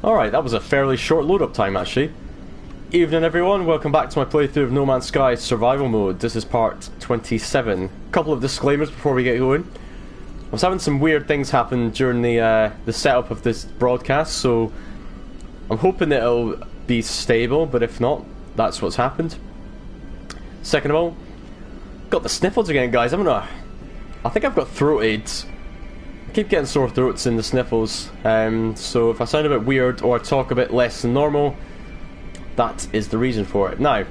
Alright, that was a fairly short load-up time, actually. Evening, everyone. Welcome back to my playthrough of No Man's Sky Survival Mode. This is part 27. Couple of disclaimers before we get going. I was having some weird things happen during the setup of this broadcast, so I'm hoping that it'll be stable, but if not, that's what's happened. Second of all, got the sniffles again, guys. I think I've got throat aids. I keep getting sore throats and the sniffles, so if I sound a bit weird or I talk a bit less than normal, that is the reason for it. Now,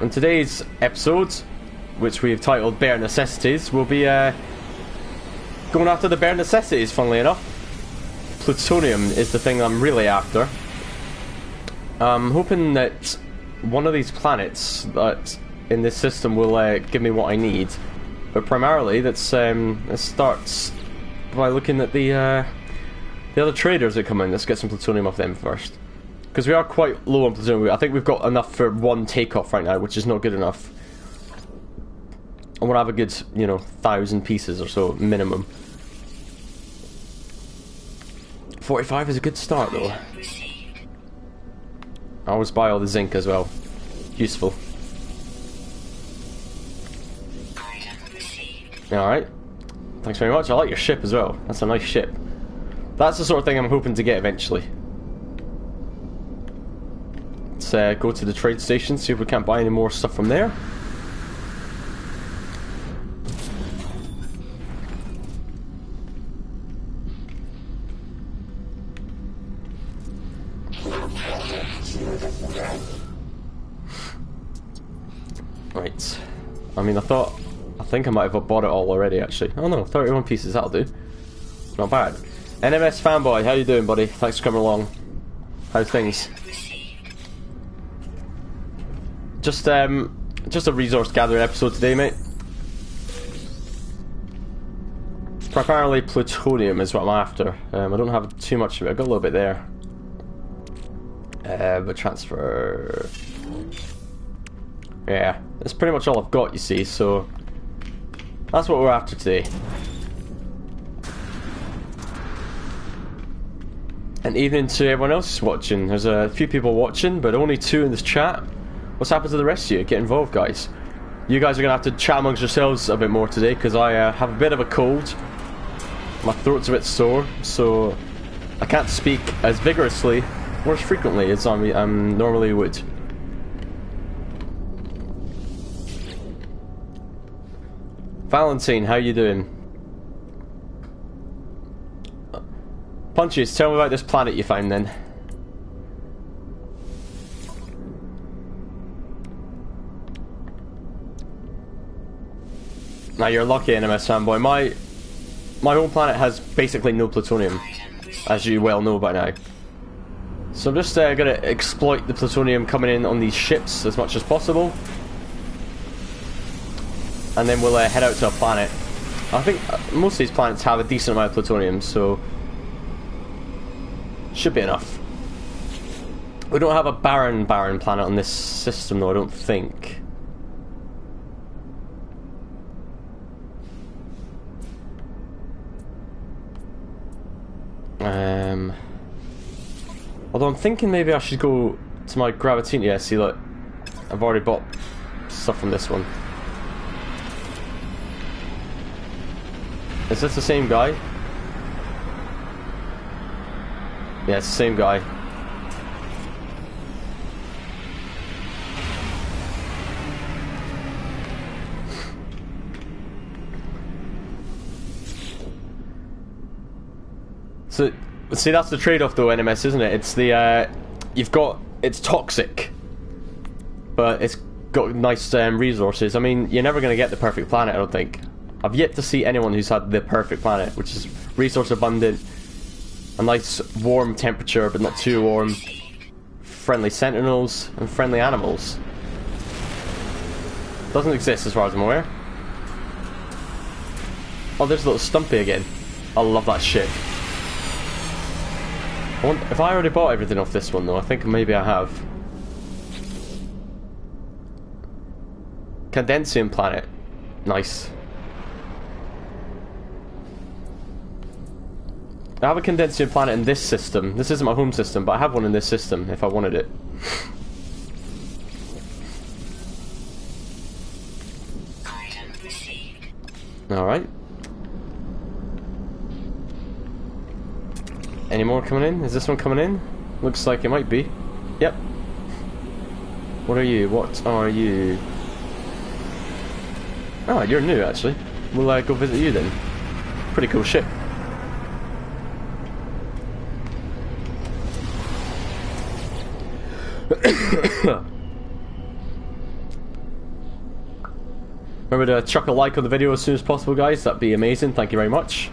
in today's episode, which we've titled Bare Necessities, we'll be going after the bare necessities, funnily enough. Plutonium is the thing I'm really after. I'm hoping that one of these planets that in this system will give me what I need. But primarily, let's start by looking at the other traders that come in. Let's get some plutonium off them first, because we are quite low on plutonium. I think we've got enough for one takeoff right now, which is not good enough. I want to have a good, 1,000 pieces or so minimum. 45 is a good start, though. I always buy all the zinc as well. Useful. Alright. Thanks very much. I like your ship as well. That's a nice ship. That's the sort of thing I'm hoping to get eventually. Let's go to the trade station, see if we can't buy any more stuff from there. Right. I mean, I think I might have bought it all already, actually. Oh no, 31 pieces, that'll do. Not bad. NMS fanboy, how you doing, buddy? Thanks for coming along. How's things? Just a resource gathering episode today, mate. Primarily plutonium is what I'm after. I don't have too much of it. I've got a little bit there. But transfer... Yeah, that's pretty much all I've got, you see, so... That's what we're after today. And evening to everyone else who's watching. There's a few people watching, but only 2 in this chat. What's happened to the rest of you? Get involved, guys. You guys are going to have to chat amongst yourselves a bit more today, because I have a bit of a cold. My throat's a bit sore, so I can't speak as vigorously or as frequently as I normally would. Valentine, how you doing? Punches, tell me about this planet you found then. Now you're lucky, NMS fanboy. My home planet has basically no plutonium, as you well know by now. So I'm just gonna exploit the plutonium coming in on these ships as much as possible. And then we'll head out to a planet. I think most of these planets have a decent amount of plutonium, so... should be enough. We don't have a barren planet on this system, though, I don't think. Although I'm thinking maybe I should go to my Gravitine. Yeah, see, look. I've already bought stuff from this one. Is this the same guy? Yeah, it's the same guy. So, see, that's the trade-off though, NMS, isn't it? It's the, it's toxic, but it's got nice resources. I mean, you're never going to get the perfect planet, I don't think. I've yet to see anyone who's had the perfect planet, which is resource abundant, a nice warm temperature but not too warm, friendly sentinels, and friendly animals. Doesn't exist as far as I'm aware. Oh, there's a little Stumpy again. I love that shit. If I already bought everything off this one though, I think maybe I have. Condensium planet. Nice. I have a condensing planet in this system. This isn't my home system, but I have one in this system if I wanted it. Alright. Any more coming in? Is this one coming in? Looks like it might be. Yep. What are you? What are you? Oh, you're new actually. We'll go visit you then. Pretty cool ship. Remember to chuck a like on the video as soon as possible, guys. That'd be amazing. Thank you very much.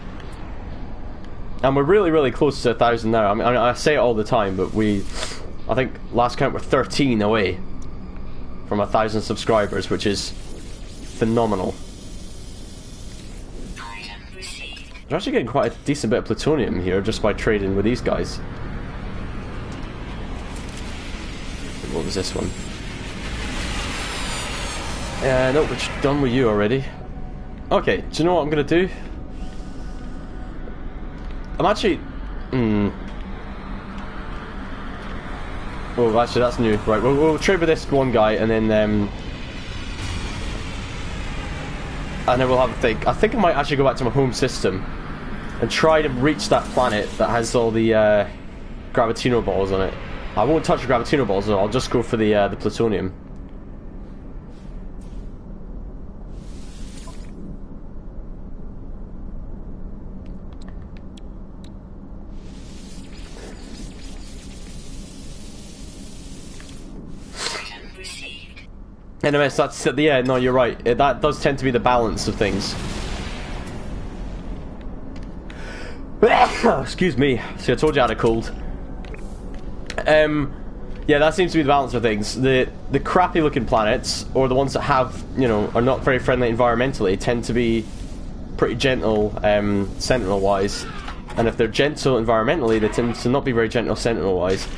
And we're really, really close to 1,000 now. I mean, I say it all the time, but I think last count we're 13 away from 1,000 subscribers, which is phenomenal. We're actually getting quite a decent bit of plutonium here just by trading with these guys. What was this one? Nope, we're done with you already. Okay, do you know what I'm gonna do? I'm actually... Oh, actually that's new. Right, we'll trade with this one guy and then we'll have a think. I think I might actually go back to my home system and try to reach that planet that has all the gravitino balls on it. I won't touch the gravitino balls though, I'll just go for the plutonium. Anyways, that's yeah. No, you're right. That does tend to be the balance of things. Excuse me. See, I told you I had a cold. Yeah, that seems to be the balance of things. The crappy looking planets, or the ones that have, you know, are not very friendly environmentally, tend to be pretty gentle sentinel wise, and if they're gentle environmentally, they tend to not be very gentle sentinel wise.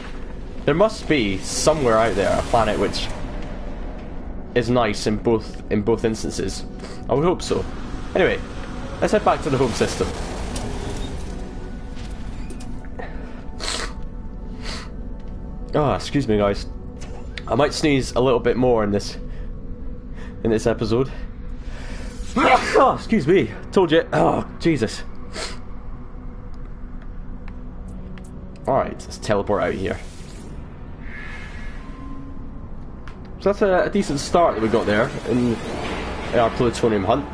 There must be somewhere out there a planet which is nice in both instances. I would hope so. Anyway, let's head back to the home system. Oh, excuse me, guys. I might sneeze a little bit more in this episode. Oh, excuse me. Told you. Oh, Jesus. All right, let's teleport out of here. So that's a decent start that we got there in our plutonium hunt.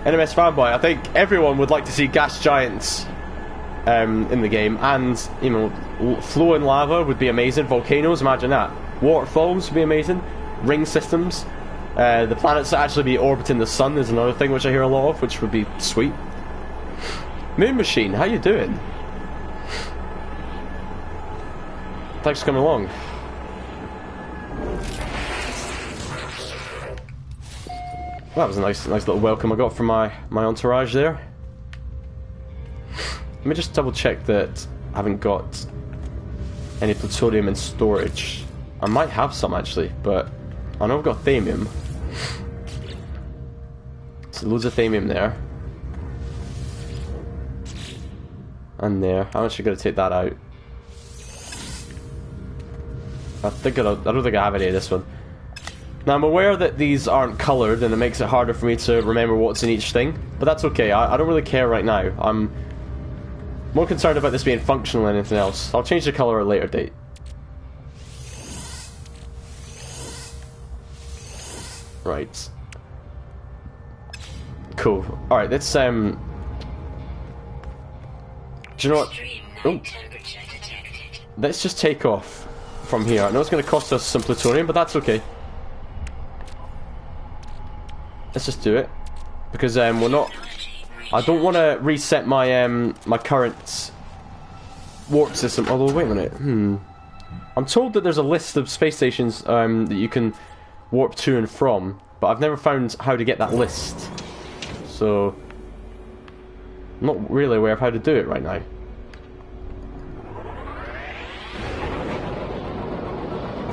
NMS fanboy, I think everyone would like to see gas giants in the game, and you know, flowing lava would be amazing. Volcanoes, imagine that. Waterfalls would be amazing. Ring systems. The planets that actually be orbiting the sun is another thing which I hear a lot of, which would be sweet. Moon Machine, how you doing? Thanks for coming along. Well, that was a nice little welcome I got from my entourage there. Let me just double check that I haven't got any plutonium in storage. I might have some actually, but I know I've got thamium. So loads of thamium there. And there. I'm actually going to take that out. I don't think I have any of this one. Now I'm aware that these aren't coloured and it makes it harder for me to remember what's in each thing, but that's okay. I don't really care right now. I'm more concerned about this being functional than anything else. I'll change the colour at a later date. Right. Cool. Alright, let's do you know what? Oh. Let's just take off from here. I know it's going to cost us some plutonium, but that's okay. Let's just do it. Because we're not... I don't want to reset my my current warp system. Although, wait a minute. I'm told that there's a list of space stations that you can warp to and from, but I've never found how to get that list. So, I'm not really aware of how to do it right now.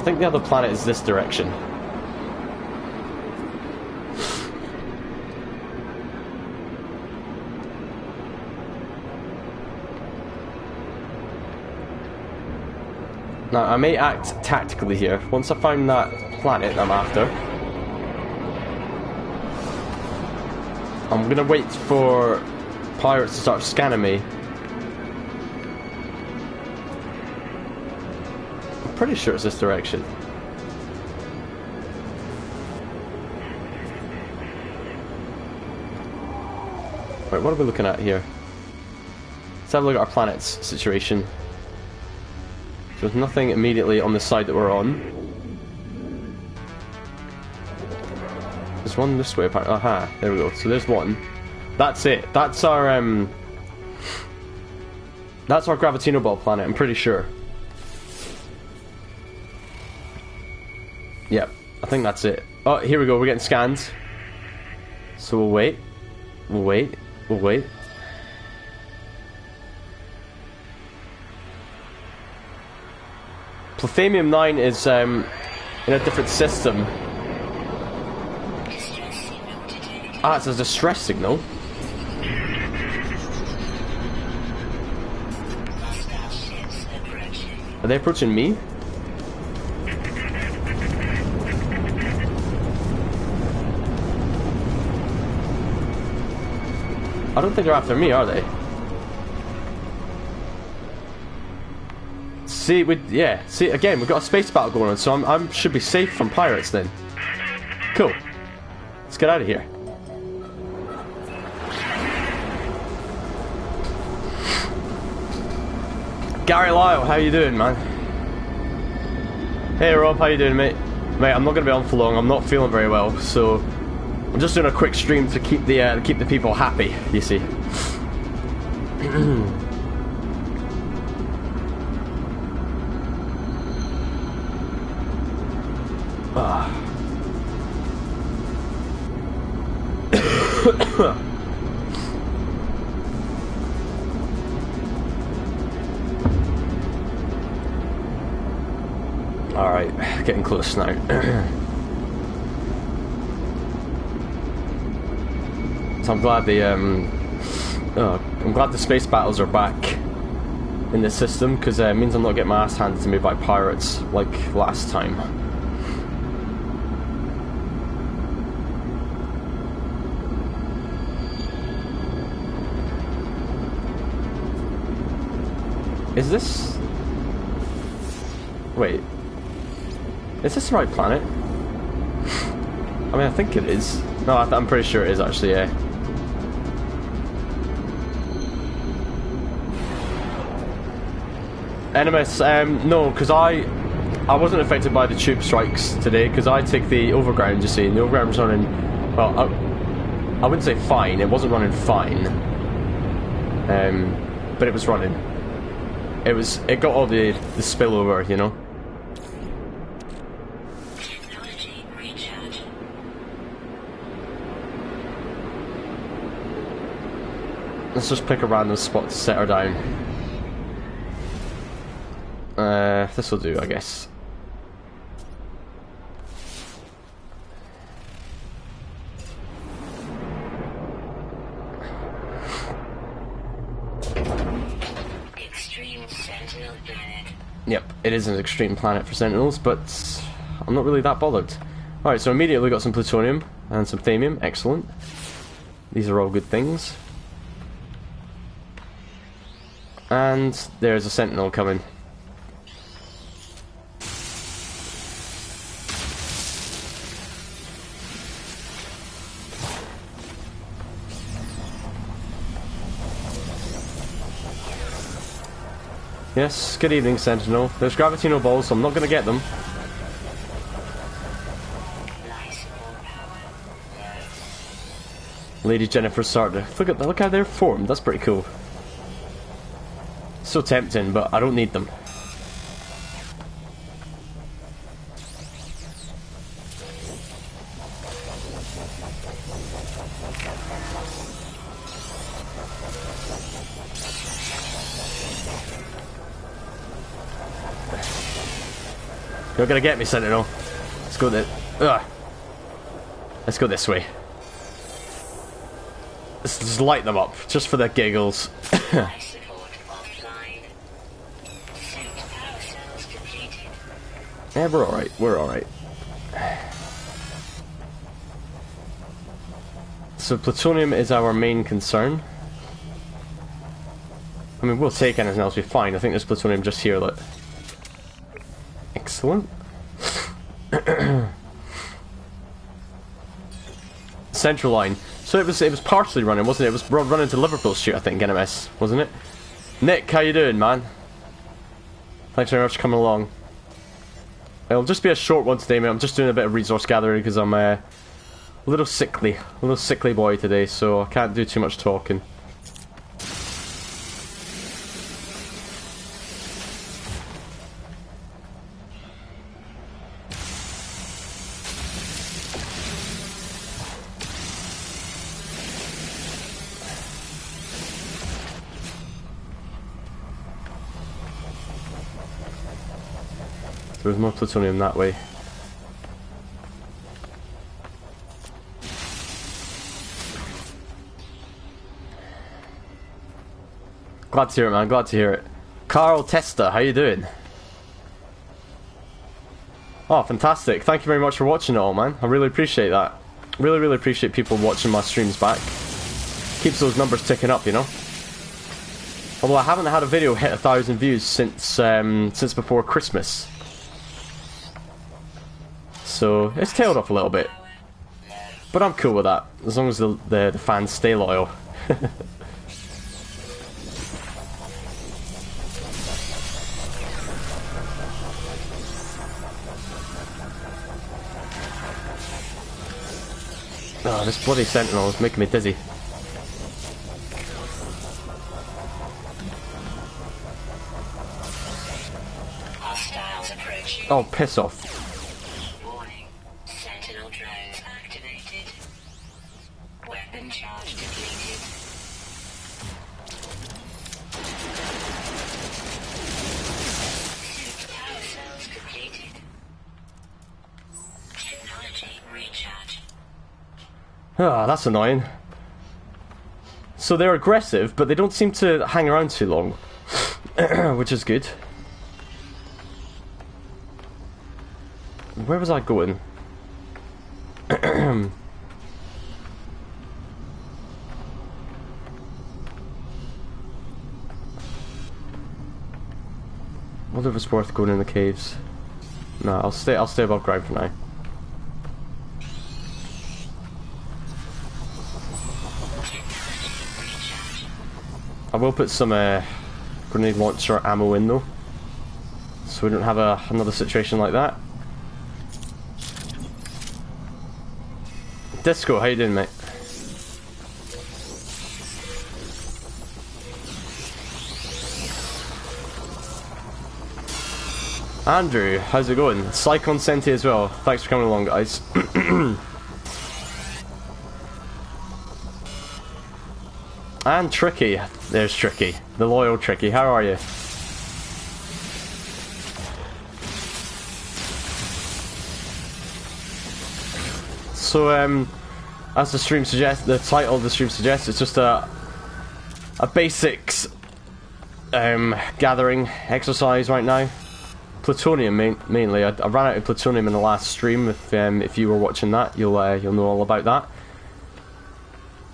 think the other planet is this direction. Now, I may act tactically here. Once I find that planet I'm after, I'm gonna wait for pirates to start scanning me. I'm pretty sure it's this direction. Right, what are we looking at here? Let's have a look at our planet's situation. There's nothing immediately on the side that we're on. There's one this way apparently. Aha, there we go. So there's one. That's it. That's our Gravitino Ball planet, I'm pretty sure. Yep, I think that's it. Oh, here we go, we're getting scans. So we'll wait. We'll wait. We'll wait. Plathemium 9 is in a different system. Ah, it's a distress signal. Are they approaching me? I don't think they're after me, are they? See, see, again, we've got a space battle going on, so I should be safe from pirates then. Cool. Let's get out of here. Gary Lyle, how you doing, man? Hey Rob, how you doing, mate? Mate, I'm not going to be on for long. I'm not feeling very well, so I'm just doing a quick stream to keep the people happy. You see. Alright, getting close now. So I'm glad I'm glad the space battles are back in this system, because it means I'm not getting my ass handed to me by pirates like last time. Is this... Wait. Is this the right planet? I mean, I think it is. No, I'm pretty sure it is actually, yeah. NMS, no, because I wasn't affected by the tube strikes today, because I take the overground, you see, and the overground was running, well, I wouldn't say fine, it wasn't running fine, but it was running. It got all the spillover, you know. Technology recharge. Let's just pick a random spot to set her down. This will do, I guess. Yep, it is an extreme planet for Sentinels, but I'm not really that bothered. Alright, so immediately we got some plutonium and some thamium, excellent. These are all good things. And there's a Sentinel coming. Yes, good evening, Sentinel. There's Gravitino balls, so I'm not going to get them. Lady Jennifer started. Look how they're formed. That's pretty cool. So tempting, but I don't need them. You're gonna get me, Sentinel. Let's go this. Let's go this way. Let's just light them up, just for the giggles. Life support offline. Suit power cells depleted. Yeah, we're alright. We're alright. So plutonium is our main concern. I mean, we'll take anything else, we'll be fine. I think there's plutonium just here, look. Excellent. Central line. So it was partially running, wasn't it? It was running to Liverpool Street, I think, NMS, wasn't it? Nick, how you doing, man? Thanks very much for coming along. It'll just be a short one today, mate. I'm just doing a bit of resource gathering because I'm a little sickly boy today, so I can't do too much talking. There's more plutonium that way. Glad to hear it, man. Glad to hear it. Carl Testa, how you doing? Oh, fantastic. Thank you very much for watching it all, man. I really appreciate that. Really, really appreciate people watching my streams back. Keeps those numbers ticking up, you know? Although I haven't had a video hit 1,000 views since before Christmas. So, it's tailed off a little bit. But I'm cool with that, as long as the fans stay loyal. Oh, this bloody Sentinel is making me dizzy. Hostiles approaching. Oh, piss off. Warning. Sentinel drones activated. Weapon charge depleted. Suit power cells depleted. Technology recharge. Ah, that's annoying. So they're aggressive, but they don't seem to hang around too long. Which is good. Where was I going? I wonder if it's worth going in the caves. No, I'll stay above ground for now. I will put some grenade launcher ammo in though, so we don't have another situation like that. Disco, how you doing, mate? Andrew, how's it going? Cyclone Senti as well. Thanks for coming along, guys. And Tricky. There's Tricky. The loyal Tricky. How are you? So, as the stream suggests, the title of the stream suggests, it's just a basics gathering exercise right now. Plutonium mainly. I ran out of plutonium in the last stream. If you were watching that, you'll know all about that.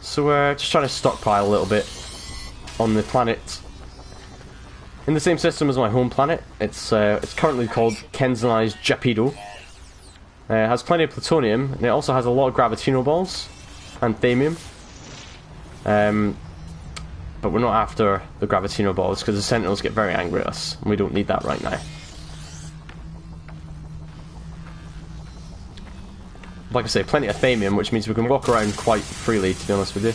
So we're just trying to stockpile a little bit on the planet. In the same system as my home planet. It's currently called Kenzenai's Japido. It has plenty of plutonium, and it also has a lot of gravitino balls and thamium. But we're not after the gravitino balls because the Sentinels get very angry at us, and we don't need that right now. Like I say, plenty of thamium, which means we can walk around quite freely, to be honest with you.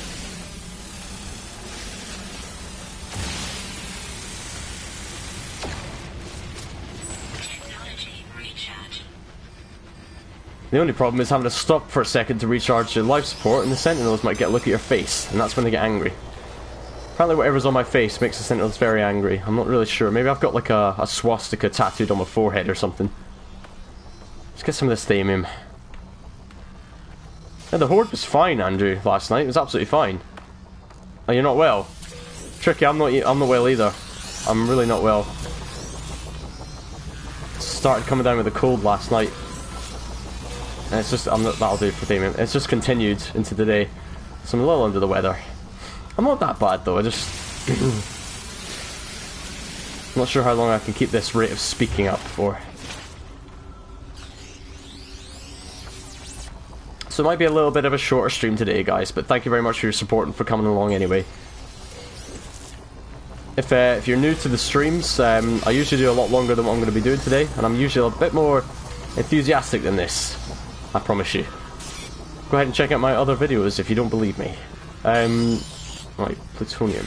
Technology recharge. The only problem is having to stop for a second to recharge your life support, and the Sentinels might get a look at your face, and that's when they get angry. Apparently whatever's on my face makes the Sentinels very angry. I'm not really sure. Maybe I've got like a swastika tattooed on my forehead or something. Let's get some of this thamium. Yeah, the Horde was fine, Andrew, last night. It was absolutely fine. Oh, you're not well? Tricky, I'm not well either. I'm really not well. Started coming down with a cold last night. And it's just, that'll do for thamium. It's just continued into the day. So I'm a little under the weather. I'm not that bad though, I just... I'm not sure how long I can keep this rate of speaking up for. So it might be a little bit of a shorter stream today, guys, but thank you very much for your support and for coming along anyway. If you're new to the streams, I usually do a lot longer than what I'm going to be doing today, and I'm usually a bit more enthusiastic than this, I promise you. Go ahead and check out my other videos if you don't believe me. Right, plutonium.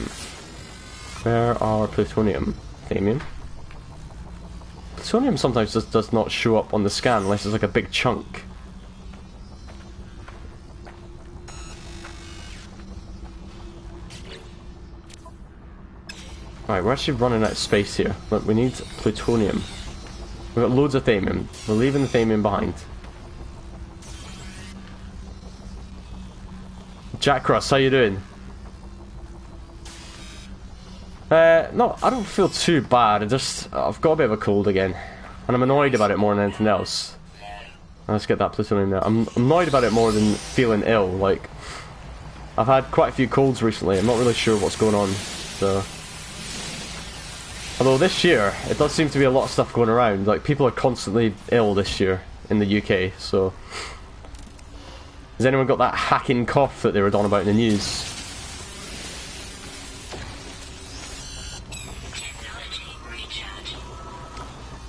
Where are plutonium? Thamium? Plutonium sometimes just does not show up on the scan unless it's like a big chunk. Right, we're actually running out of space here. Look, we need plutonium. We've got loads of thamium. We're leaving the thamium behind. Jack Cross, how you doing? No, I don't feel too bad. I've got a bit of a cold again. And I'm annoyed about it more than anything else. Let's get that plutonium there. I'm annoyed about it more than feeling ill. Like, I've had quite a few colds recently. I'm not really sure what's going on. So... Although this year, it does seem to be a lot of stuff going around. Like, people are constantly ill this year in the UK, so... Has anyone got that hacking cough that they were on about in the news?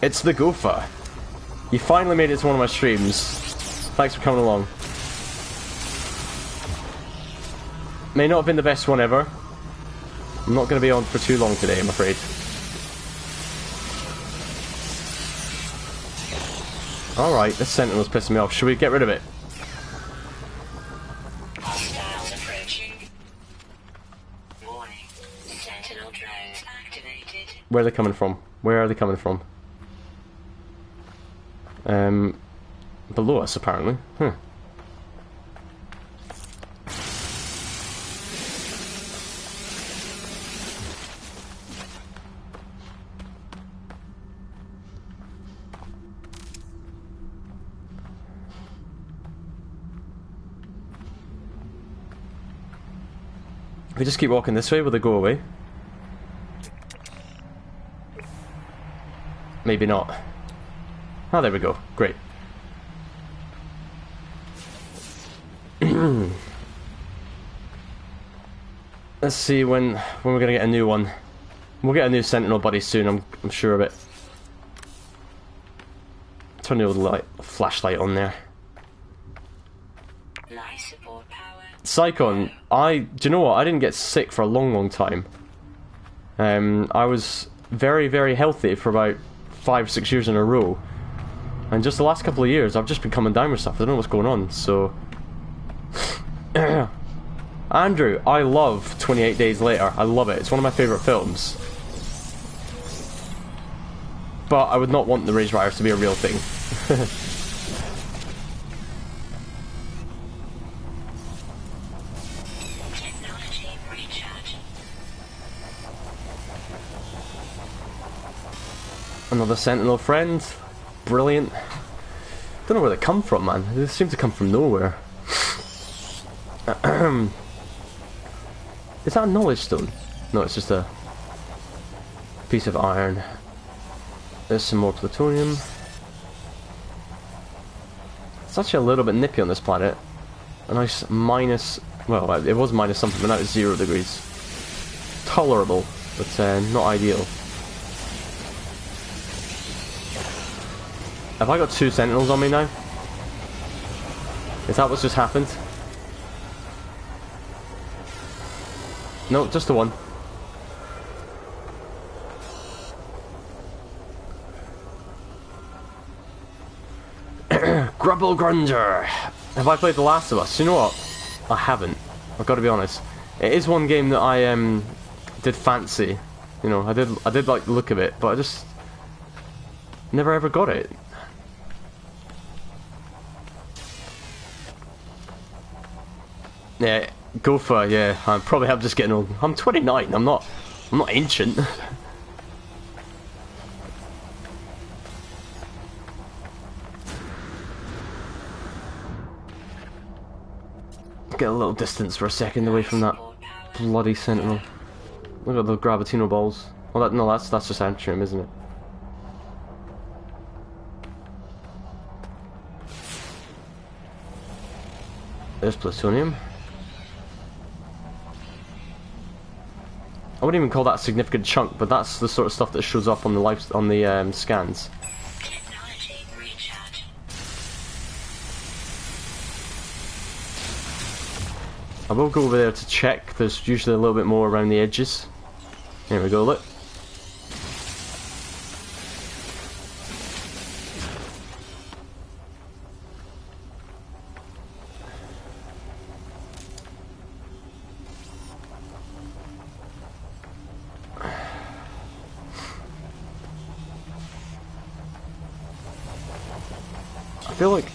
It's the Gopher. You finally made it to one of my streams. Thanks for coming along. May not have been the best one ever. I'm not going to be on for too long today, I'm afraid. Alright, this Sentinel's pissing me off. Should we get rid of it? Hostiles approaching. Warning. Sentinel drones activated. Where are they coming from? Where are they coming from? Below us, apparently. Huh. If we just keep walking this way, will they go away? Maybe not. Oh, there we go. Great. Let's see when we're gonna get a new one. We'll get a new Sentinel buddy soon. I'm sure of it. Turn the old flashlight on there. Life support power. Psychon, do you know what? I didn't get sick for a long, long time. I was very, very healthy for about 5-6 years in a row. And just the last couple of years, I've just been coming down with stuff. I don't know what's going on, so... Andrew, I love 28 Days Later. I love it. It's one of my favourite films. But I would not want the Rage Riders to be a real thing. Technology recharge. Another Sentinel friend. Brilliant. Don't know where they come from, man. They seem to come from nowhere. Is that a knowledge stone? No, it's just a piece of iron. There's some more plutonium. It's actually a little bit nippy on this planet. A nice minus... Well, it was minus something, but now it's 0 degrees. Tolerable, but not ideal. Have I got 2 Sentinels on me now? Is that what's just happened? No, just the one. Grubble Grunger! Have I played The Last of Us? You know what? I haven't. I've got to be honest. It is one game that I did fancy. You know, I did like the look of it, but I just never ever got it. Yeah, go for it, yeah. I probably have just getting old. I'm 29, I'm not ancient. Get a little distance for a second away from that bloody sentinel. Look at the gravitino balls. Oh, no, that's just Antrium, isn't it? There's plutonium. I wouldn't even call that a significant chunk, but that's the sort of stuff that shows up on the scans. Technology recharge. I will go over there to check. There's usually a little bit more around the edges. There we go, look. I feel like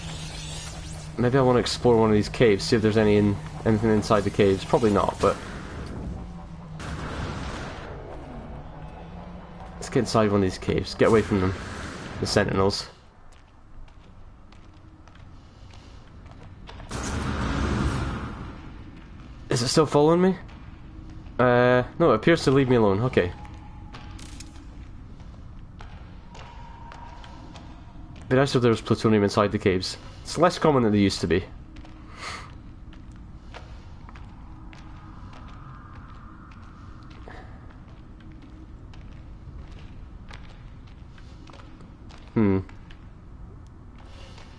maybe I want to explore one of these caves, see if there's anything inside the caves. Probably not, but let's get inside one of these caves. Get away from them, the sentinels. Is it still following me? No, it appears to leave me alone. Okay. It'd be nice if there was plutonium inside the caves. It's less common than they used to be.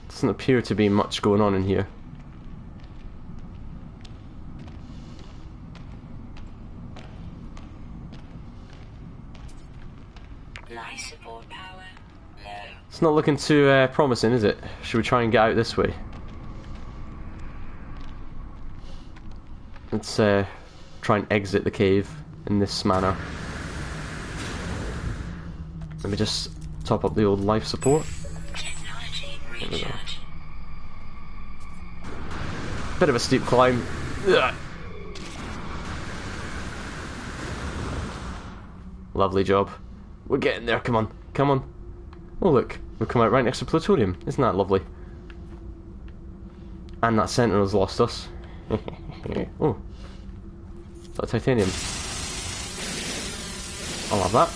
Doesn't appear to be much going on in here. Life support power low. It's not looking too promising, is it? Should we try and get out this way? Let's try and exit the cave in this manner. Let me just top up the old life support. Technology recharge. Bit of a steep climb. Ugh. Lovely job. We're getting there, come on, come on. Oh look, we've come out right next to plutonium. Isn't that lovely? And that sentinel's lost us. Oh. Is that titanium? I'll have that.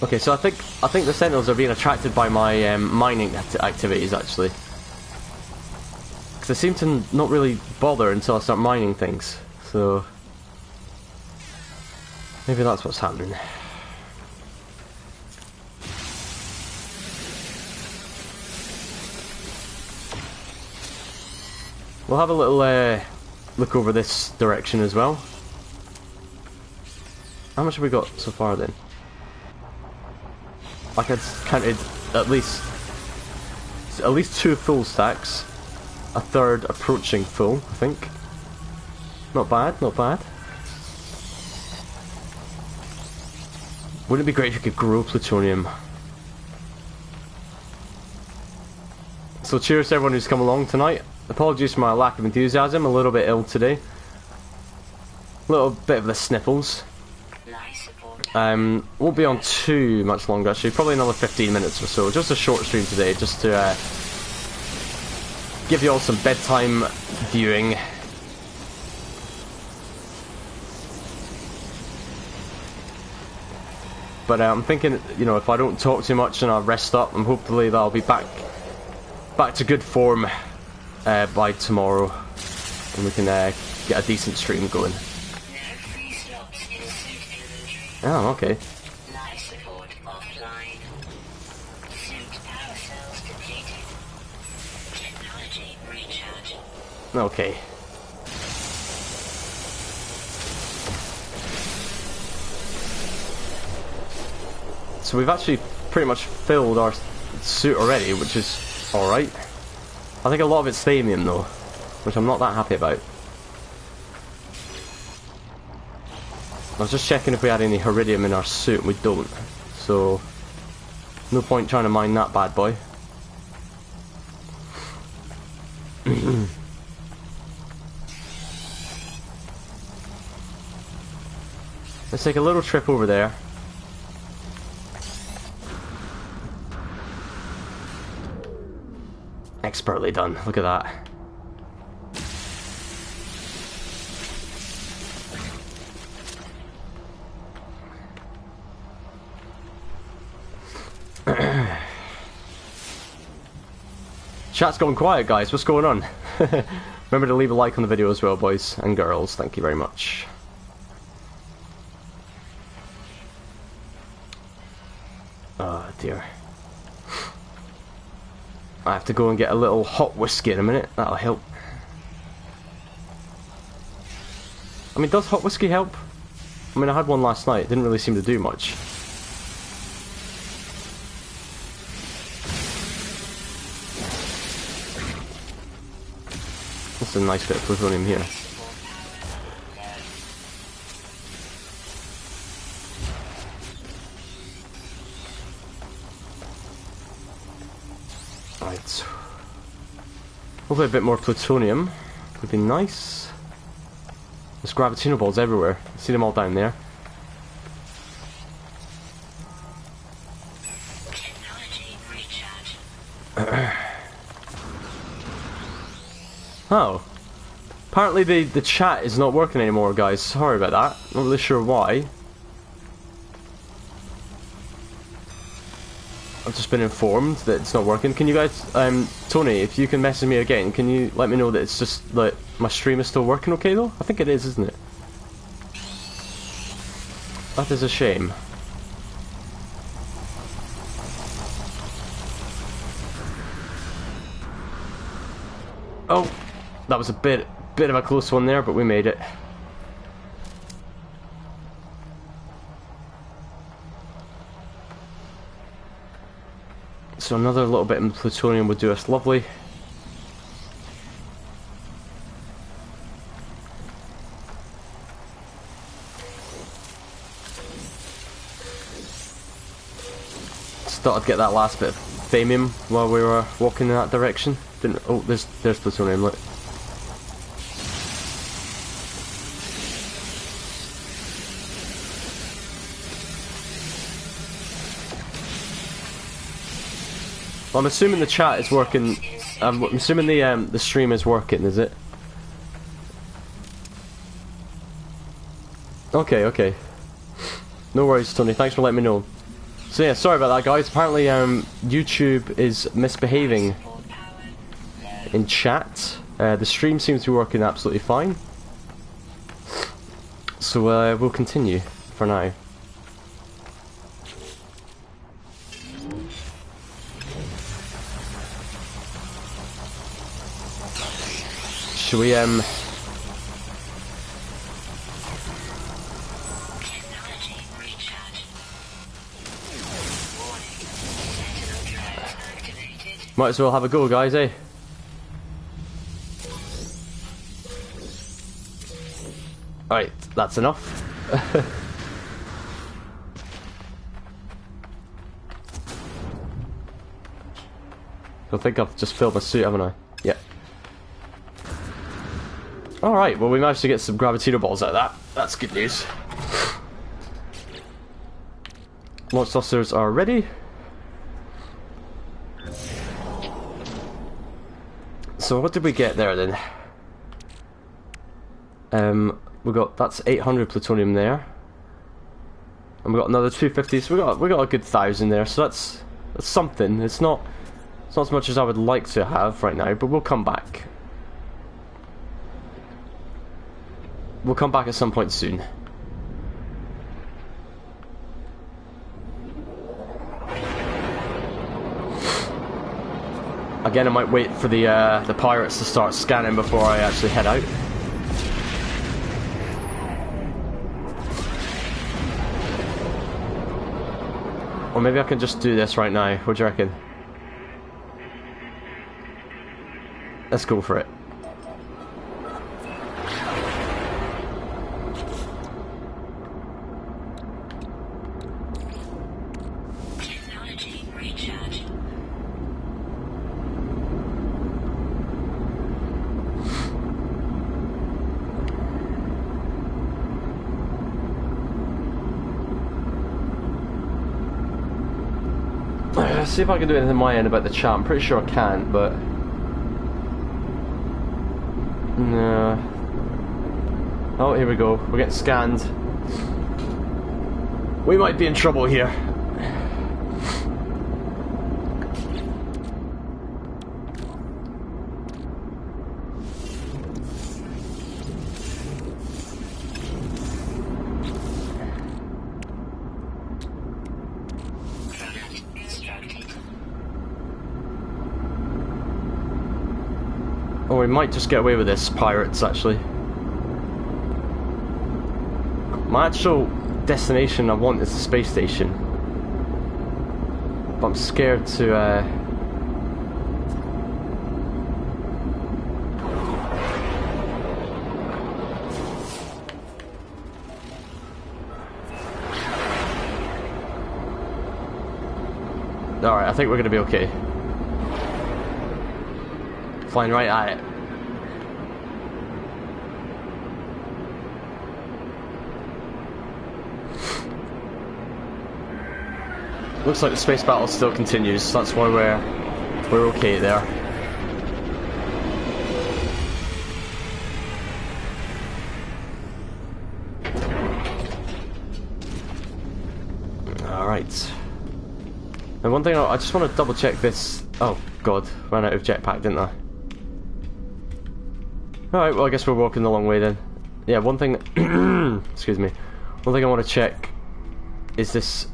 Okay, so I think the sentinels are being attracted by my mining activities actually, because they seem to not really bother until I start mining things. So maybe that's what's happening. We'll have a little look over this direction as well. How much have we got so far then? Like I'd counted at least 2 full stacks, a third approaching full, I think. Not bad, not bad. Wouldn't it be great if you could grow plutonium? So cheers to everyone who's come along tonight. Apologies for my lack of enthusiasm, a little bit ill today. A little bit of the sniffles. Won't be on too much longer actually, probably another 15 minutes or so. Just a short stream today, just to give you all some bedtime viewing. But I'm thinking, you know, if I don't talk too much and I rest up, and hopefully that I'll be back to good form by tomorrow, and we can get a decent stream going. Oh, okay. Life support offline. Suit power cells depleted. Technology recharge. Okay. So we've actually pretty much filled our suit already, which is alright. I think a lot of it's thamium though, which I'm not that happy about. I was just checking if we had any iridium in our suit. We don't. So, no point trying to mine that bad boy. Let's take a little trip over there. Expertly done. Look at that. Chat's gone quiet, guys. What's going on? Remember to leave a like on the video as well, boys and girls. Thank you very much. Oh dear. I have to go and get a little hot whiskey in a minute. That'll help. I mean, does hot whiskey help? I mean, I had one last night. It didn't really seem to do much. That's a nice bit of plutonium here. Right. Hopefully a bit more plutonium would be nice. There's gravitino balls everywhere. I see them all down there. Technology recharge. Oh. Apparently the chat is not working anymore, guys. Sorry about that. Not really sure why. I've just been informed that it's not working. Can you guys, Tony, if you can message me again, can you let me know that it's just, like, my stream is still working okay though? I think it is, isn't it? That is a shame. Oh, that was a bit of a close one there, but we made it. So another little bit of plutonium would do us lovely. Just thought I'd get that last bit of thamium while we were walking in that direction. Didn't. Oh, there's plutonium. Look. Well, I'm assuming the chat is working. I'm assuming the stream is working. Is it? Okay, okay. No worries, Tony. Thanks for letting me know. So yeah, sorry about that, guys. Apparently, YouTube is misbehaving in chat. The stream seems to be working absolutely fine. So we'll continue for now. Should we Technology recharge. Warning. Sentinel drive activated. might as well have a go, guys, eh? Alright, that's enough. I think I've just filled my suit, haven't I? Yep. Alright, well we managed to get some gravitino balls out of that. That's good news. Launch thrusters are ready. So what did we get there then? We got, that's 800 plutonium there. And we got another 250, so we got a good 1,000 there, so that's something. It's not as much as I would like to have right now, but we'll come back. We'll come back at some point soon. Again, I might wait for the pirates to start scanning before I actually head out. Or maybe I can just do this right now. What do you reckon? Let's go for it. see if I can do anything on my end about the chat. I'm pretty sure I can, but... No. Oh, here we go. We're getting scanned. We might be in trouble here. Oh, we might just get away with this, pirates, actually. My actual destination I want is the space station. But I'm scared to, Alright, I think we're gonna be okay. Flying right at it. Looks like the space battle still continues, that's why we're okay there. Alright. And one thing I just want to double check this. Oh god, ran out of jetpack, didn't I? Alright, well I guess we're walking the long way then. Yeah, one thing excuse me. One thing I want to check is this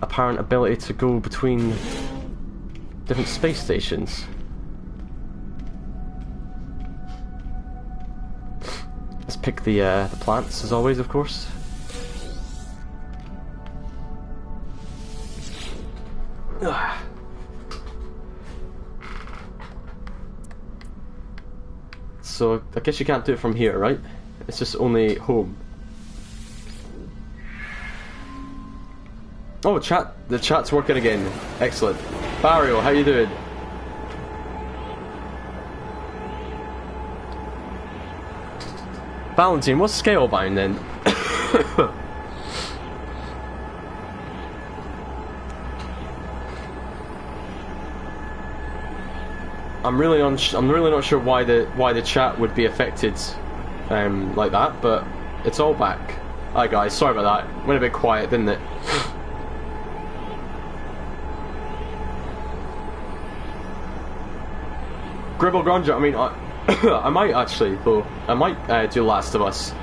apparent ability to go between different space stations. Let's pick the plants as always, of course. So I guess you can't do it from here, right? It's just only home. Oh, the chat's working again. Excellent. Barrio, how you doing? Valentine, what's Scalebound then? I'm really not sure why the chat would be affected like that, but it's all back. Hi guys, sorry about that. Went a bit quiet, didn't it? Gribble Grunge, I mean, I might actually, though. I might do Last of Us.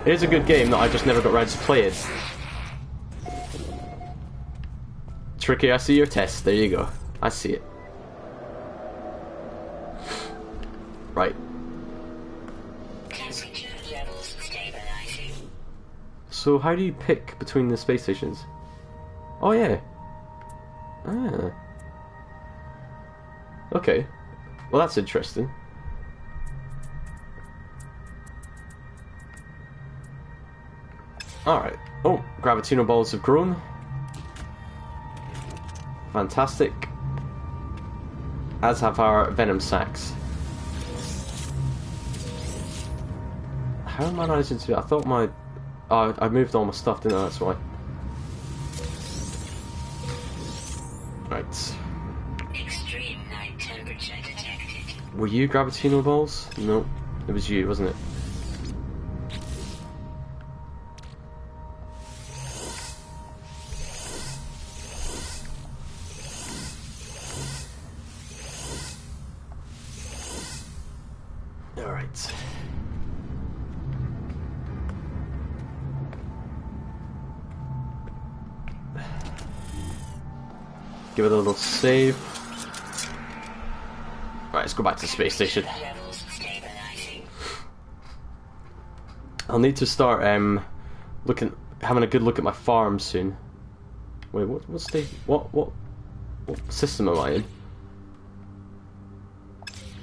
It is a good game that I just never got around to play it. Tricky, I see your test. There you go. I see it. Right. So how do you pick between the space stations? Oh yeah. Ah. Okay. Well, that's interesting. Alright. Oh, Gravitino balls have grown. Fantastic. As have our venom sacks. How am I managing to... I thought my... Oh, I moved all my stuff, didn't I? That's why. Right. Extreme night temperature detected. Were you Gravitino balls? No. It was you, wasn't it? Alright. Give it a little save. Right, let's go back to the space station. I'll need to start having a good look at my farm soon. Wait, what system am I in?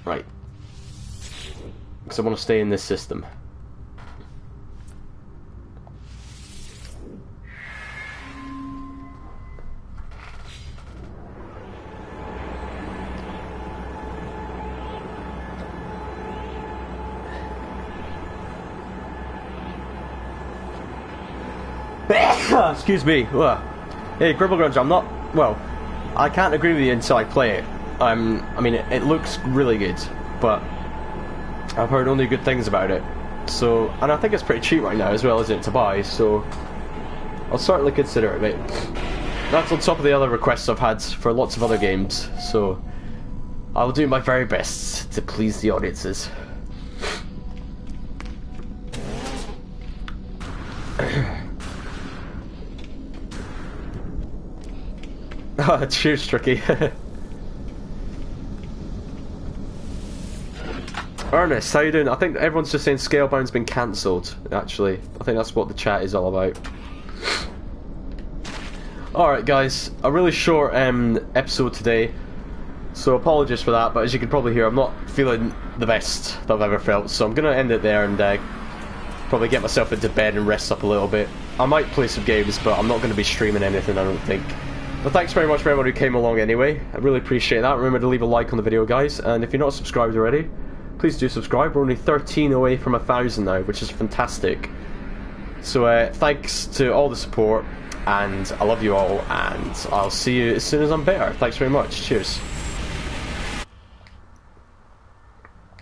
Right. Because I want to stay in this system. Excuse me. Ugh. Hey, Gribble Grunge, I'm not... Well, I can't agree with you until I play it. I mean, it looks really good, but I've heard only good things about it. So, and I think it's pretty cheap right now as well, isn't it, to buy, so I'll certainly consider it, mate. That's on top of the other requests I've had for lots of other games, so I'll do my very best to please the audiences. Oh, cheers, Tricky. Ernest, how you doing? I think everyone's just saying Scalebound's been cancelled, actually. I think that's what the chat is all about. Alright guys, a really short episode today, so apologies for that, but as you can probably hear, I'm not feeling the best that I've ever felt, so I'm going to end it there and probably get myself into bed and rest up a little bit. I might play some games, but I'm not going to be streaming anything, I don't think. But thanks very much for everyone who came along anyway, I really appreciate that. Remember to leave a like on the video, guys, and if you're not subscribed already, please do subscribe. We're only 13 away from 1,000 now, which is fantastic. So thanks to all the support, and I love you all, and I'll see you as soon as I'm better. Thanks very much. Cheers.